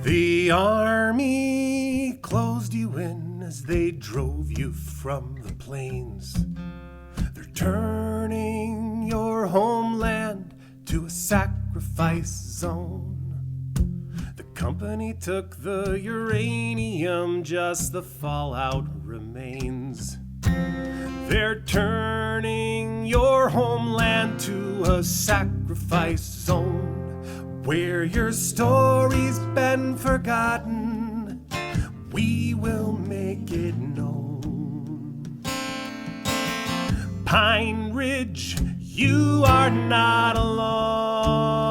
The army closed you in as they drove you from the plains. They're turning your homeland to a sacrifice zone. The company took the uranium, just the fallout remains. They're turning your homeland to a sacrifice zone, where your story's been forgotten. We will make it known. Pine Ridge, you are not alone.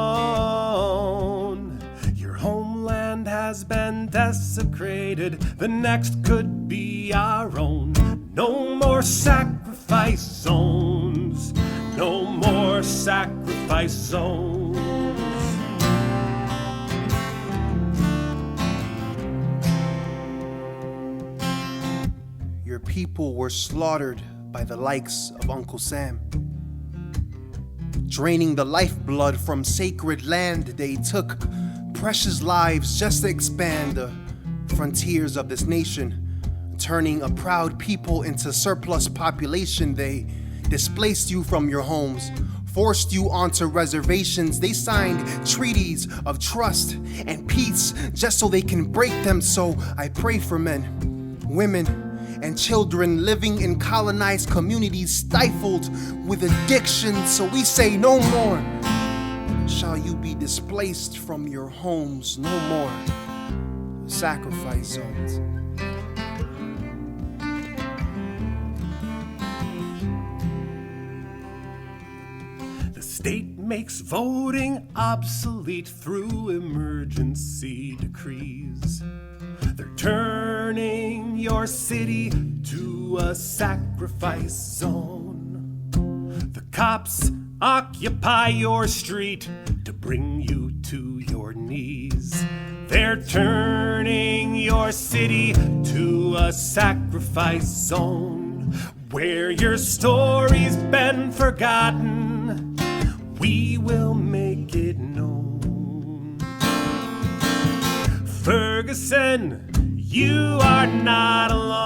Your homeland has been desecrated. The next could be our own. No more sacrifice zones. No more sacrifice zones. Your people were slaughtered by the likes of Uncle Sam. Draining the lifeblood from sacred land, they took precious lives just to expand the frontiers of this nation. Turning a proud people into surplus population, they displaced you from your homes, forced you onto reservations. They signed treaties of trust and peace just so they can break them. So I pray for men, women, and children living in colonized communities stifled with addiction. So we say no more shall you be displaced from your homes. No more sacrifice zones. The state makes voting obsolete through emergency decrees. They're turning your city to a sacrifice zone. The cops occupy your street to bring you to your knees. They're turning your city to a sacrifice zone, where your story's been forgotten. We will make it known. Ferguson, you are not alone.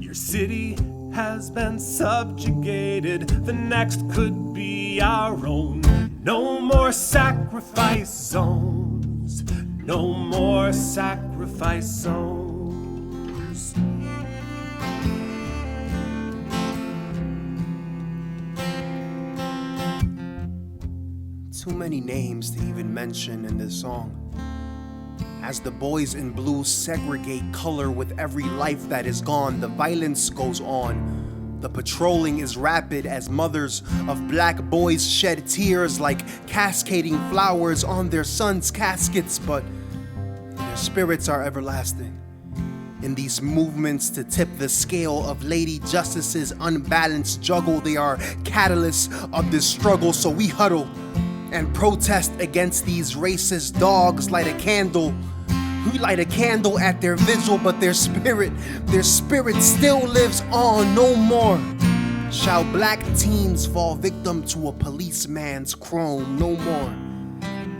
Your city has been subjugated. The next could be our own. No more sacrifice zones. No more sacrifice zones. Too many names to even mention in this song. As the boys in blue segregate color with every life that is gone, the violence goes on. The patrolling is rapid as mothers of black boys shed tears like cascading flowers on their sons' caskets, but their spirits are everlasting. In these movements to tip the scale of Lady Justice's unbalanced juggle, they are catalysts of this struggle. So we huddle and protest against these racist dogs. Light a candle. We light a candle at their vigil, but their spirit still lives on. No more shall black teens fall victim to a policeman's chrome. No more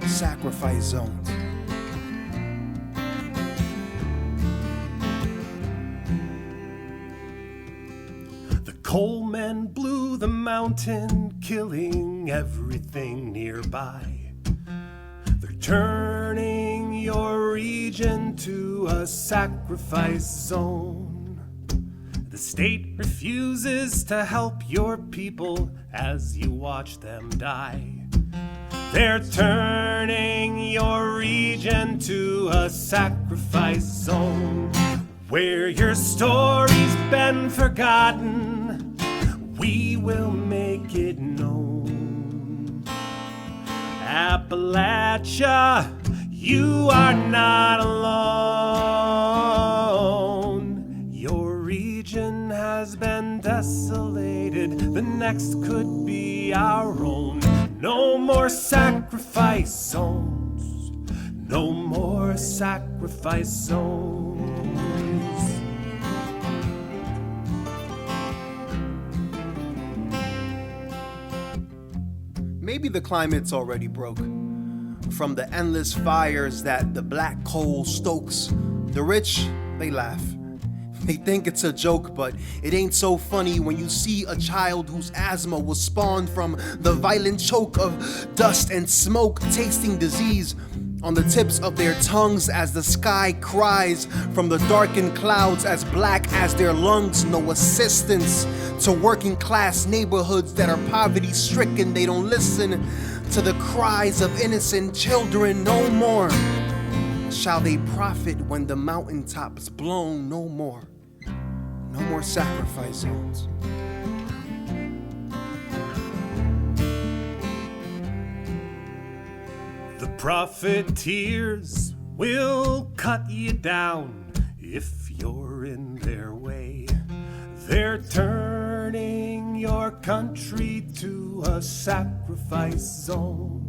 sacrifice zones. The coal men blew the mountain, killing everything nearby. They're turning your region to a sacrifice zone. The state refuses to help your people as you watch them die. They're turning your region to a sacrifice zone, where your story's been forgotten. We will make it known. Appalachia, you are not alone. Your region has been desolated. The next could be our own. No more sacrifice zones. No more sacrifice zones. Maybe the climate's already broke, from the endless fires that the black coal stokes. The rich, they laugh. They think it's a joke, but it ain't so funny when you see a child whose asthma was spawned from the violent choke of dust and smoke, tasting disease on the tips of their tongues as the sky cries from the darkened clouds as black as their lungs. No assistance to working class neighborhoods that are poverty stricken. They don't listen to the cries of innocent children no more. Shall they profit when the mountaintop's blown? No more. No more sacrifice zones. The profiteers will cut you down if you're in their way. They're turning your country to a sacrifice zone.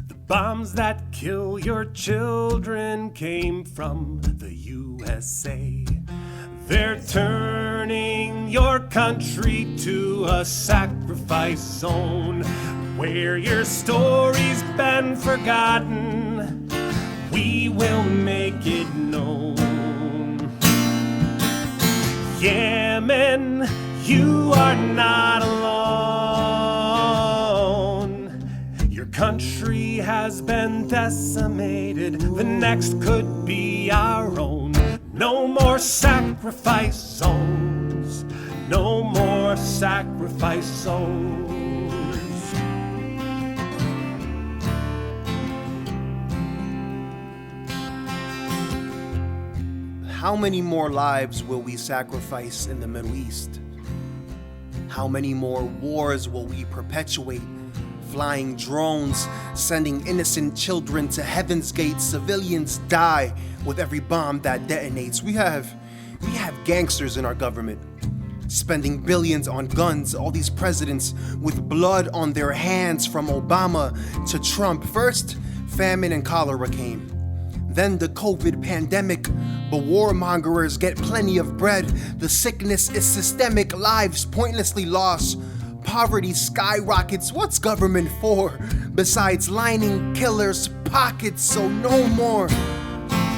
The bombs that kill your children came from the USA. They're turning your country to a sacrifice zone where your story's been forgotten. We will make it known. Yemen, you are not alone. Your country has been decimated. The next could be our own. No more sacrifice zones. No more sacrifice zones. How many more lives will we sacrifice in the Middle East? How many more wars will we perpetuate? Flying drones, sending innocent children to heaven's gate. Civilians die with every bomb that detonates. We have gangsters in our government, spending billions on guns. All these presidents with blood on their hands, from Obama to Trump. First, famine and cholera came. Then the COVID pandemic. The warmongers get plenty of bread. The sickness is systemic. Lives pointlessly lost. Poverty skyrockets. What's government for besides lining killers' pockets? So no more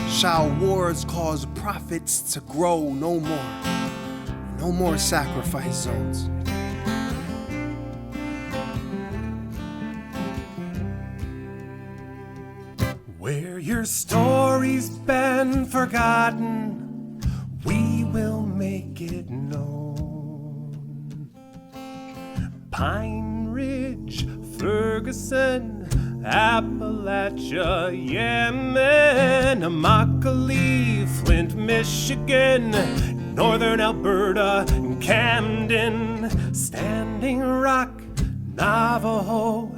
shall wars cause profits to grow. No more. No more sacrifice zones. Where your story's been forgotten, we will make it known. Pine Ridge, Ferguson, Appalachia, Yemen, Immokalee, Flint, Michigan, Northern Alberta, Camden, Standing Rock, Navajo,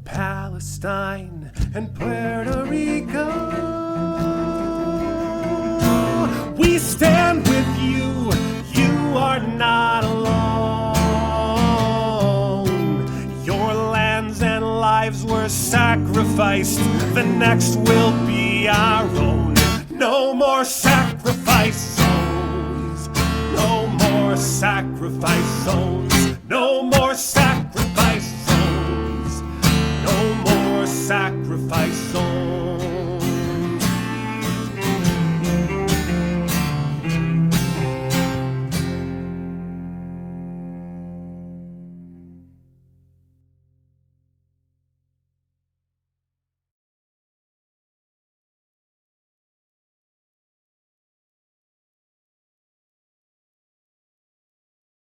Palestine, and Puerto Rico. We stand with you, you are not alone. Your lands and lives were sacrificed, the next will be our own. No more sacrifice zones, no more sacrifice zones, no more sacrifice zones, no more sacrifice zones.